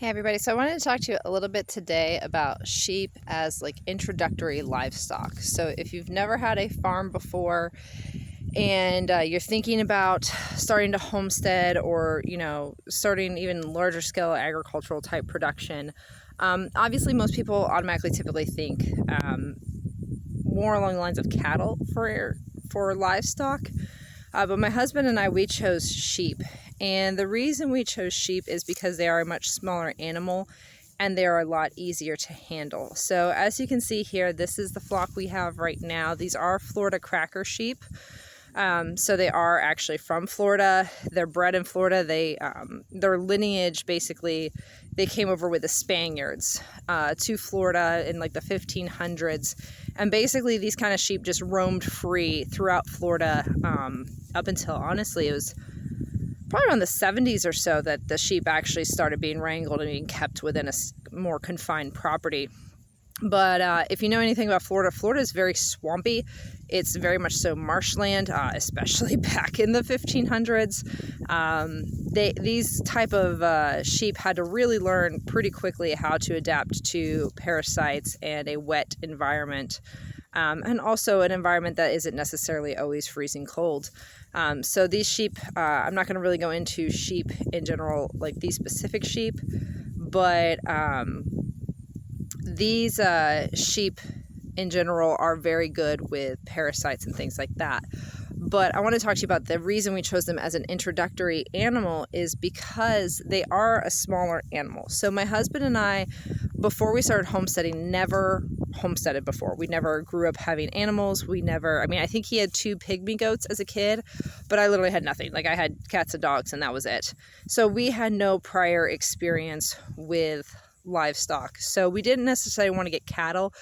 Hey everybody, so I wanted to talk to you a little bit today about sheep as like introductory livestock. So if you've never had a farm before and you're thinking about starting to homestead or starting even larger scale agricultural type production, obviously most people automatically typically think more along the lines of cattle for livestock. But my husband and I, we chose sheep. And the reason we chose sheep is because they are a much smaller animal and they are a lot easier to handle. So as you can see here, this is the flock we have right now. These are Florida cracker sheep. So they are actually from Florida. They're bred in Florida. Their lineage, basically, they came over with the Spaniards to Florida in like the 1500s. And basically these kind of sheep just roamed free throughout Florida up until, honestly, it was probably around the 70s or so that the sheep actually started being wrangled and being kept within a more confined property. But if you know anything about Florida, Florida is very swampy. It's very much so marshland, especially back in the 1500s. These type of sheep had to really learn pretty quickly how to adapt to parasites and a wet environment, and also an environment that isn't necessarily always freezing cold. So these sheep, I'm not going to really go into sheep in general, like these specific sheep, but these sheep in general are very good with parasites and things like that. But I want to talk to you about the reason we chose them as an introductory animal is because they are a smaller animal. So my husband and I, before we started homesteading, never homesteaded before. We never grew up having animals. I think he had 2 pygmy goats as a kid, but I literally had nothing. Like I had cats and dogs and that was it. So we had no prior experience with livestock. So we didn't necessarily want to get cattle,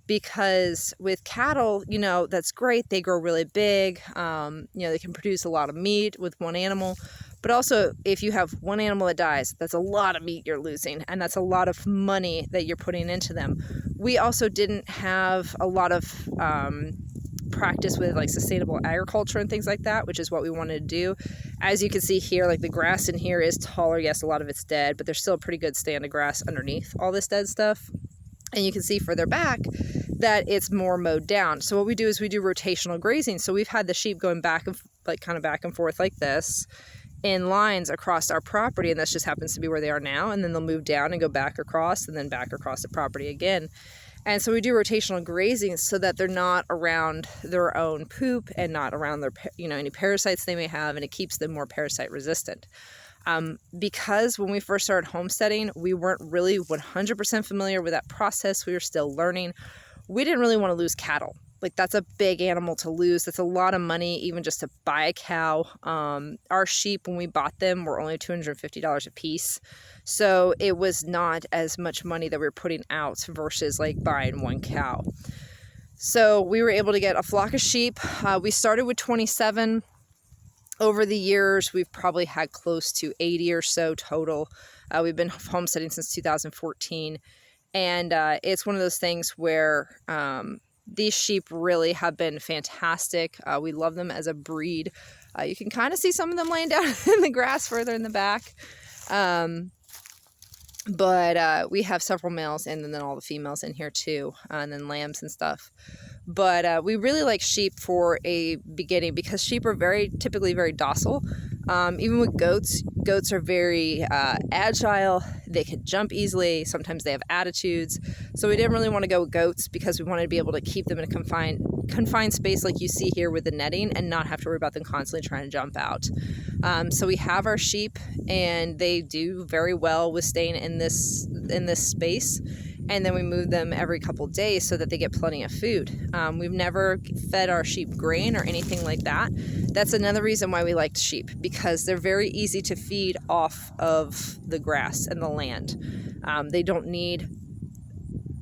because with cattle, that's great. They grow really big. They can produce a lot of meat with one animal. But also, if you have one animal that dies, that's a lot of meat you're losing, and that's a lot of money that you're putting into them. We also didn't have a lot of practice with like sustainable agriculture and things like that, which is what we wanted to do. As you can see here, like the grass in here is taller. Yes, a lot of it's dead, but there's still a pretty good stand of grass underneath all this dead stuff. And you can see further back that it's more mowed down. So what we do is we do rotational grazing. So we've had the sheep going back and forth like this in lines across our property, and this just happens to be where they are now. And then they'll move down and go back across and then back across the property again. And so we do rotational grazing so that they're not around their own poop and not around their, any parasites they may have, and it keeps them more parasite resistant. Because when we first started homesteading, we weren't really 100% familiar with that process. We were still learning. We didn't really want to lose cattle. Like that's a big animal to lose. That's a lot of money, even just to buy a cow. Our sheep, when we bought them, were only $250 a piece. So it was not as much money that we were putting out versus like buying one cow. So we were able to get a flock of sheep. We started with 27. Over the years, we've probably had close to 80 or so total. We've been homesteading since 2014. And it's one of those things where these sheep really have been fantastic. We love them as a breed. You can kind of see some of them laying down in the grass further in the back. But we have several males and then all the females in here too, and then lambs and stuff. But we really like sheep for a beginning because sheep are typically very docile. Even with goats are very agile. They can jump easily. Sometimes they have attitudes. So we didn't really want to go with goats because we wanted to be able to keep them in a confined space like you see here with the netting and not have to worry about them constantly trying to jump out. So we have our sheep and they do very well with staying in this space. And then we move them every couple of days so that they get plenty of food. We've never fed our sheep grain or anything like that. That's another reason why we liked sheep, because they're very easy to feed off of the grass and the land. They don't need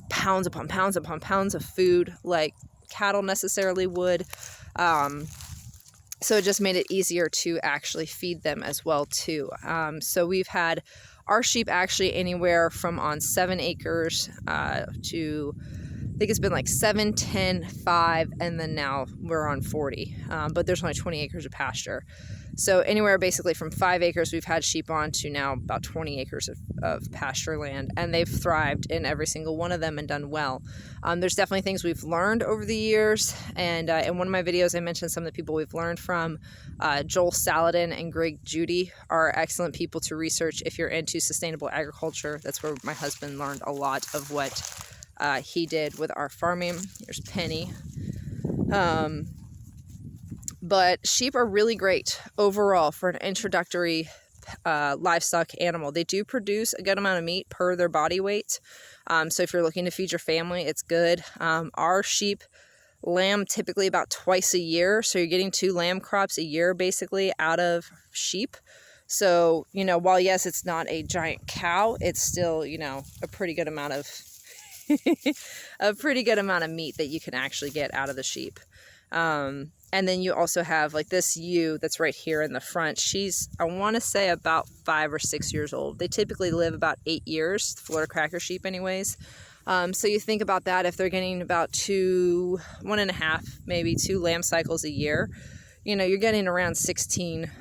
pounds upon pounds upon pounds of food like cattle necessarily would. So it just made it easier to actually feed them as well too. So we've had our sheep actually anywhere from on 7 acres to, I think it's been like 7, 10, 5, and then now we're on 40. But there's only 20 acres of pasture. So anywhere basically from 5 acres we've had sheep on to now about 20 acres of pasture land, and they've thrived in every single one of them and done well. There's definitely things we've learned over the years, and in one of my videos I mentioned some of the people we've learned from. Joel Saladin and Greg Judy are excellent people to research if you're into sustainable agriculture. That's where my husband learned a lot of what he did with our farming. Here's Penny. But sheep are really great overall for an introductory livestock animal. They do produce a good amount of meat per their body weight. So if you're looking to feed your family, it's good. Our sheep lamb typically about twice a year. So you're getting 2 lamb crops a year basically out of sheep. So, you know, while yes, it's not a giant cow, it's still, you know, a pretty good amount of meat that you can actually get out of the sheep. And then you also have like this ewe that's right here in the front. She's, I want to say about 5 or 6 years old. They typically live about 8 years, Florida cracker sheep anyways. So you think about that, if they're getting about 1.5, maybe 2 lamb cycles a year, you know, you're getting around 16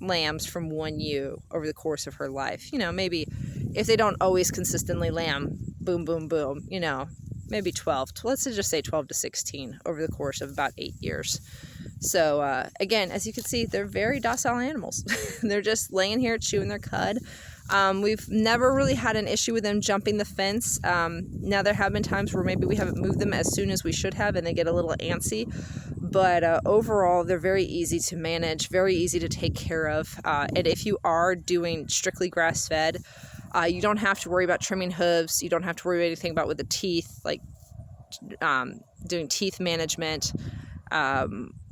lambs from one ewe over the course of her life. You know, maybe if they don't always consistently lamb, boom, boom, boom, you know, maybe 12, let's just say 12 to 16 over the course of about 8 years. So again, as you can see, they're very docile animals. They're just laying here chewing their cud. We've never really had an issue with them jumping the fence. Now there have been times where maybe we haven't moved them as soon as we should have and they get a little antsy, but overall they're very easy to manage, very easy to take care of. And if you are doing strictly grass-fed, you don't have to worry about trimming hooves. You don't have to worry about anything about with the teeth, like doing teeth management.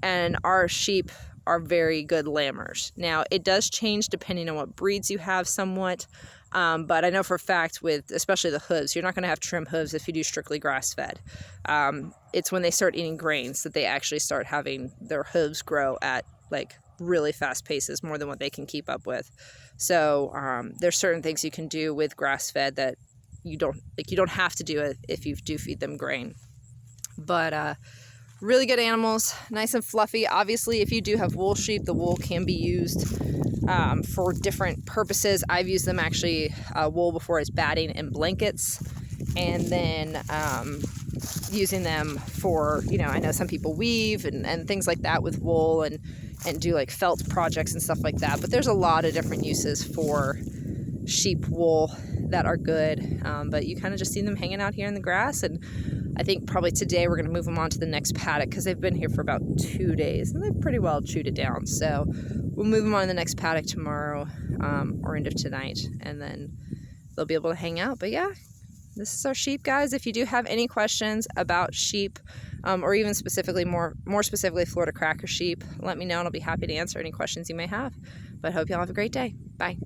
And our sheep are very good lambers. Now, it does change depending on what breeds you have somewhat. But I know for a fact with especially the hooves, you're not going to have trim hooves if you do strictly grass-fed. It's when they start eating grains that they actually start having their hooves grow at like really fast paces, more than what they can keep up with. So there's certain things you can do with grass-fed that you don't have to do it if you do feed them grain. But really good animals, nice and fluffy. Obviously, if you do have wool sheep, the wool can be used for different purposes. I've used them actually wool before as batting and blankets, and then using them for, you know, I know some people weave and things like that with wool and do like felt projects and stuff like that. But there's a lot of different uses for sheep wool that are good. But you kind of just see them hanging out here in the grass, and I think probably today we're going to move them on to the next paddock because they've been here for about 2 days and they've pretty well chewed it down. So we'll move them on to the next paddock tomorrow or end of tonight, and then they'll be able to hang out. But yeah, this is our sheep, guys. If you do have any questions about sheep or even specifically, more specifically Florida cracker sheep, let me know and I'll be happy to answer any questions you may have. But I hope y'all have a great day. Bye.